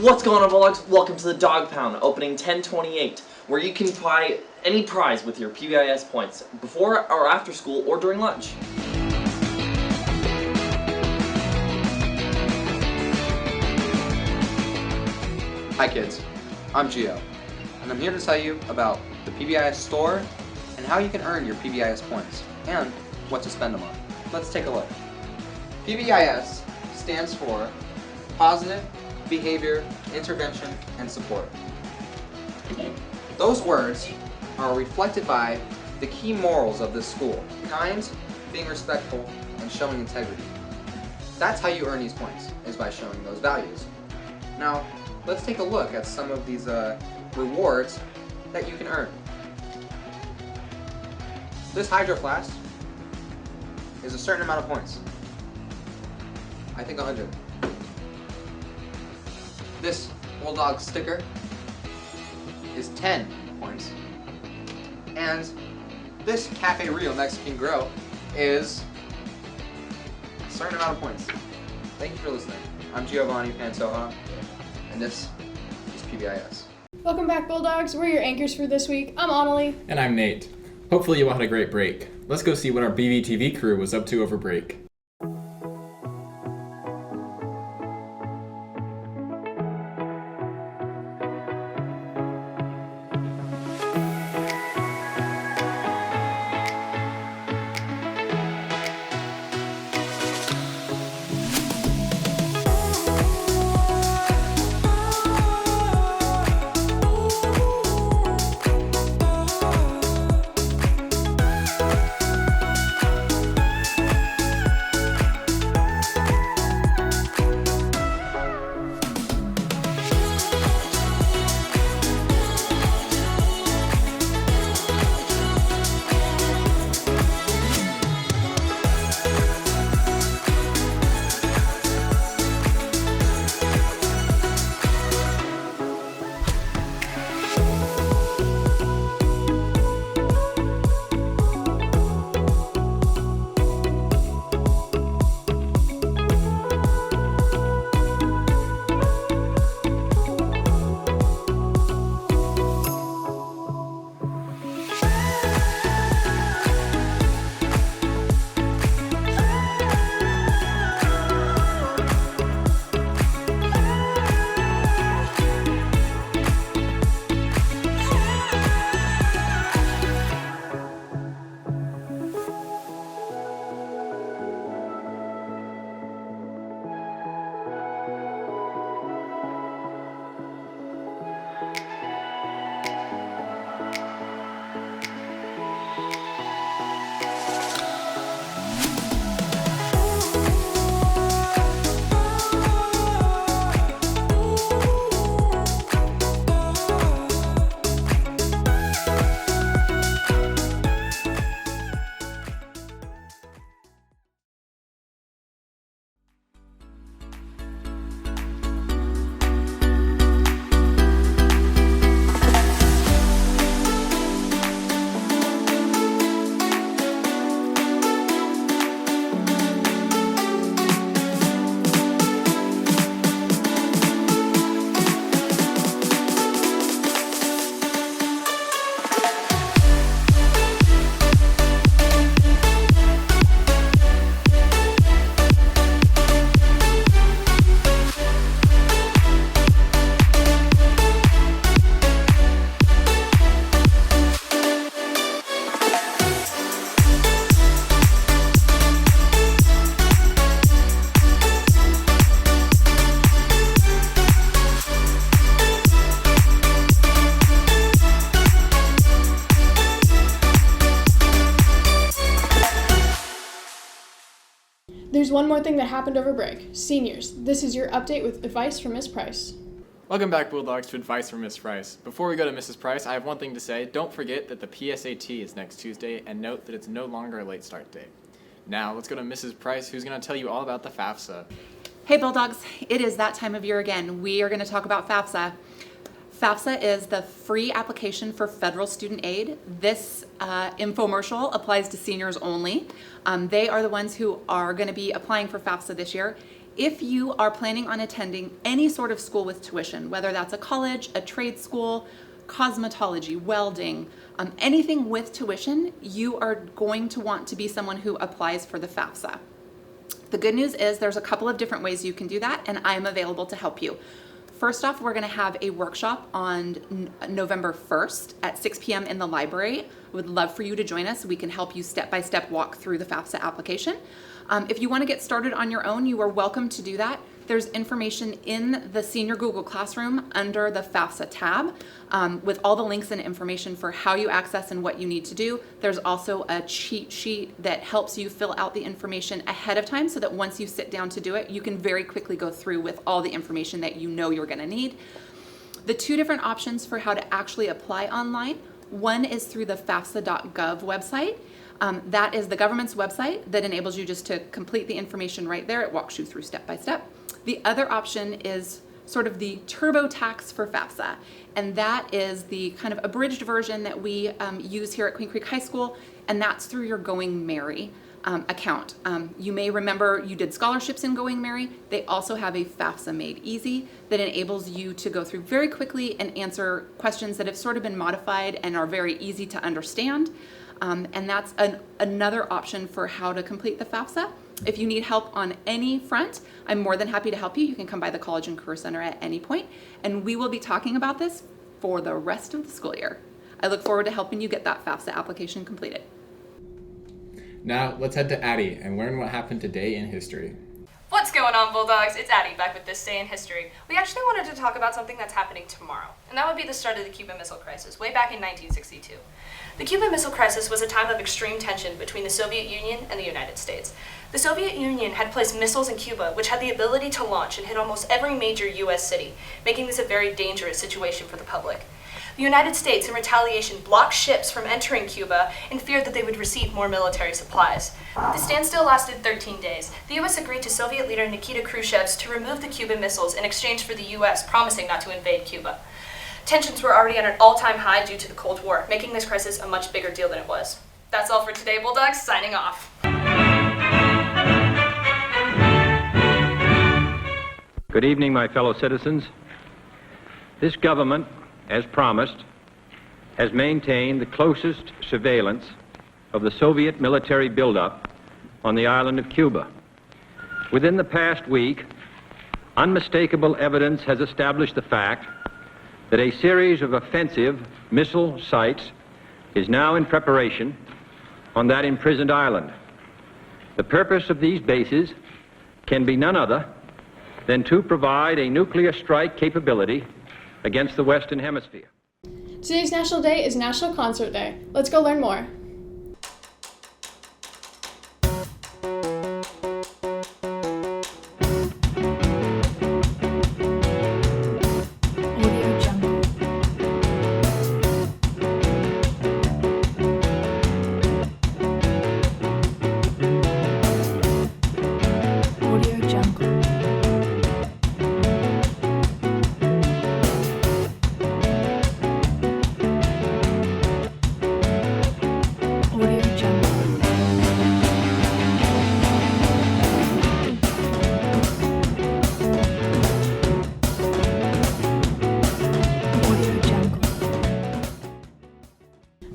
What's going on, Bulldogs? Welcome to the Dog Pound, opening 1028, where you can buy any prize with your PBIS points, before or after school or during lunch. Hi kids, I'm Gio, and I'm here to tell you about the PBIS store and how you can earn your PBIS points, and what to spend them on. Let's take a look. PBIS stands for Positive Behavior, Intervention, and Support. Those words are reflected by the key morals of this school: kind, being respectful, and showing integrity. That's how you earn these points, is by showing those values. Now, let's take a look at some of these rewards that you can earn. This Hydro Flask is a certain amount of points. I think 100. This Bulldog sticker is 10 points. And this Cafe Rio Mexican Grill is a certain amount of points. Thank you for listening. I'm Giovanni Pantoja, and this is PBIS. Welcome back, Bulldogs. We're your anchors for this week. I'm Annalie. And I'm Nate. Hopefully you all had a great break. Let's go see what our BVTV crew was up to over break. There's one more thing that happened over break. Seniors, this is your update with advice from Miss Price. Welcome back, Bulldogs, to Advice from Miss Price. Before we go to Mrs. Price, I have one thing to say. Don't forget that the PSAT is next Tuesday, and note that it's no longer a late start date. Now, let's go to Mrs. Price, who's going to tell you all about the FAFSA. Hey Bulldogs, it is that time of year again. We are going to talk about FAFSA. FAFSA is the free application for federal student aid. This infomercial applies to seniors only. They are the ones who are going to be applying for FAFSA this year. If you are planning on attending any sort of school with tuition, whether that's a college, a trade school, cosmetology, welding, anything with tuition, you are going to want to be someone who applies for the FAFSA. The good news is there's a couple of different ways you can do that, and I'm available to help you. First off, we're going to have a workshop on November 1st at 6 p.m. in the library. I would love for you to join us. We can help you step-by-step walk through the FAFSA application. If you want to get started on your own, you are welcome to do that. There's information in the Senior Google Classroom under the FAFSA tab with all the links and information for how you access and what you need to do. There's also a cheat sheet that helps you fill out the information ahead of time so that once you sit down to do it, you can very quickly go through with all the information that you know you're going to need. The two different options for how to actually apply online, one is through the FAFSA.gov website. That is the government's website that enables you just to complete the information right there. It walks you through step by step. The other option is sort of the TurboTax for FAFSA, and that is the kind of abridged version that we use here at Queen Creek High School, and that's through your Going Merry account. You may remember you did scholarships in Going Merry. They also have a FAFSA Made Easy that enables you to go through very quickly and answer questions that have sort of been modified and are very easy to understand. And that's another option for how to complete the FAFSA. If you need help on any front, I'm more than happy to help you. You can come by the College and Career Center at any point, and we will be talking about this for the rest of the school year. I look forward to helping you get that FAFSA application completed. Now, let's head to Addie and learn what happened today in history. What's going on, Bulldogs? It's Addie back with This Day in History. We actually wanted to talk about something that's happening tomorrow, and that would be the start of the Cuban Missile Crisis, way back in 1962. The Cuban Missile Crisis was a time of extreme tension between the Soviet Union and the United States. The Soviet Union had placed missiles in Cuba, which had the ability to launch and hit almost every major U.S. city, making this a very dangerous situation for the public. The United States, in retaliation, blocked ships from entering Cuba and feared that they would receive more military supplies. The standstill lasted 13 days. The U.S. agreed to Soviet leader Nikita Khrushchev's to remove the Cuban missiles in exchange for the U.S. promising not to invade Cuba. Tensions were already at an all-time high due to the Cold War, making this crisis a much bigger deal than it was. That's all for today, Bulldogs. Signing off. Good evening, my fellow citizens. This government, as promised, has maintained the closest surveillance of the Soviet military buildup on the island of Cuba. Within the past week, unmistakable evidence has established the fact that a series of offensive missile sites is now in preparation on that imprisoned island. The purpose of these bases can be none other than to provide a nuclear strike capability against the Western Hemisphere. Today's National Day is National Concert Day. Let's go learn more.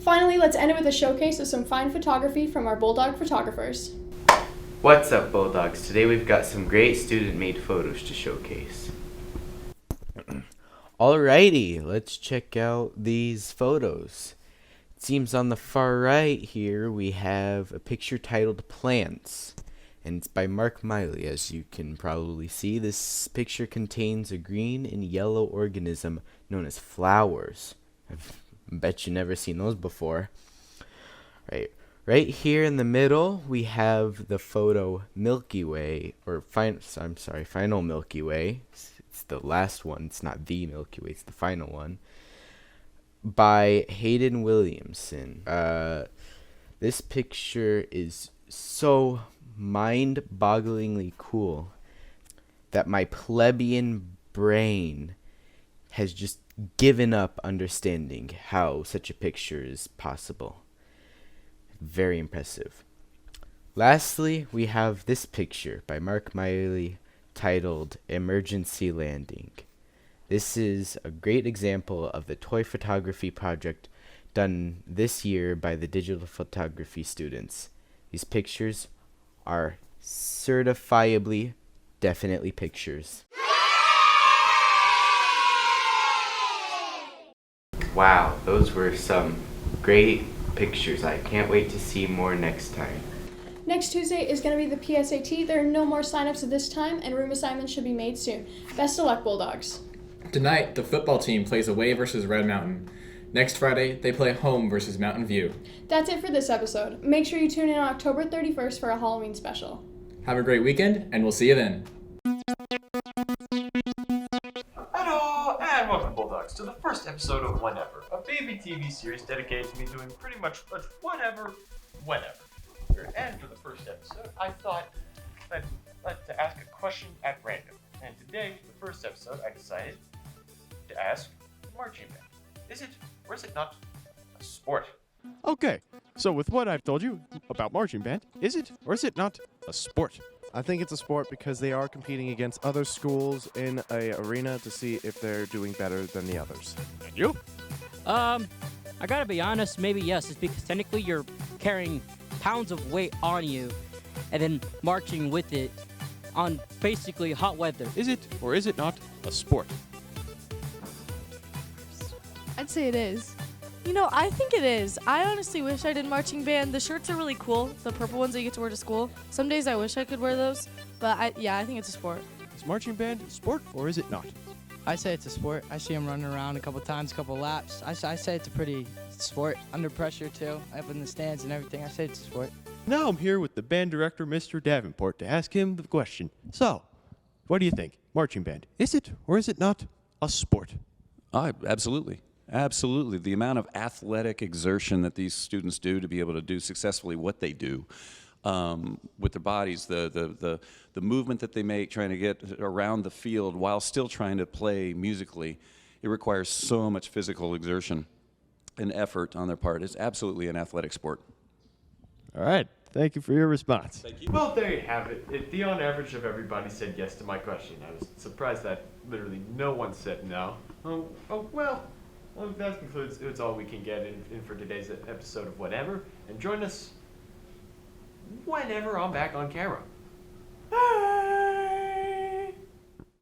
Finally, let's end it with a showcase of some fine photography from our Bulldog photographers. What's up, Bulldogs? Today we've got some great student-made photos to showcase. Alrighty, let's check out these photos. It seems on the far right here we have a picture titled Plants, and it's by Mark Miley. As you can probably see, this picture contains a green and yellow organism known as flowers. I bet you never seen those before. Right here in the middle we have the photo Milky Way, or Final Milky Way. It's the last one. It's not the Milky Way, it's the final one, by Hayden Williamson. This picture is so mind-bogglingly cool that my plebeian brain has just given up understanding how such a picture is possible. Very impressive. Lastly, we have this picture by Mark Miley titled Emergency Landing. This is a great example of the toy photography project done this year by the digital photography students. These pictures are certifiably definitely pictures. Wow, those were some great pictures. I can't wait to see more next time. Next Tuesday is going to be the PSAT. There are no more signups at this time, and room assignments should be made soon. Best of luck, Bulldogs. Tonight, the football team plays away versus Red Mountain. Next Friday, they play home versus Mountain View. That's it for this episode. Make sure you tune in on October 31st for a Halloween special. Have a great weekend, and we'll see you then. Hello, and welcome, Bulldogs, to the first episode of Whenever, a BVTV series dedicated to me doing pretty much whatever, whenever. And for the first episode, I thought I'd like to ask a question at random. And today, for the first episode, I decided to ask marching band. Is it, or is it not, a sport? Okay, so with what I've told you about marching band, is it, or is it not, a sport? I think it's a sport because they are competing against other schools in a arena to see if they're doing better than the others. And you? I gotta be honest, maybe yes. It's because technically you're carrying pounds of weight on you and then marching with it on basically hot weather. Is it, or is it not, a sport? I'd say it is. You know, I think it is. I honestly wish I did marching band. The shirts are really cool, the purple ones that you get to wear to school. Some days I wish I could wear those, but I think it's a sport. Is marching band a sport, or is it not? I say it's a sport. I see him running around a couple times, a couple laps. I say it's a pretty sport. Under pressure, too. Up in the stands and everything. I say it's a sport. Now I'm here with the band director, Mr. Davenport, to ask him the question. So, what do you think? Marching band, is it, or is it not, a sport? Absolutely. Absolutely. The amount of athletic exertion that these students do to be able to do successfully what they do with their bodies, the movement that they make trying to get around the field while still trying to play musically, it requires so much physical exertion and effort on their part. It's absolutely an athletic sport. All right. Thank you for your response. Thank you. Well, there you have it. The on average of everybody said yes to my question. I was surprised that literally no one said no. Well, that concludes. It's all we can get in for today's episode of Whatever. And join us whenever I'm back on camera.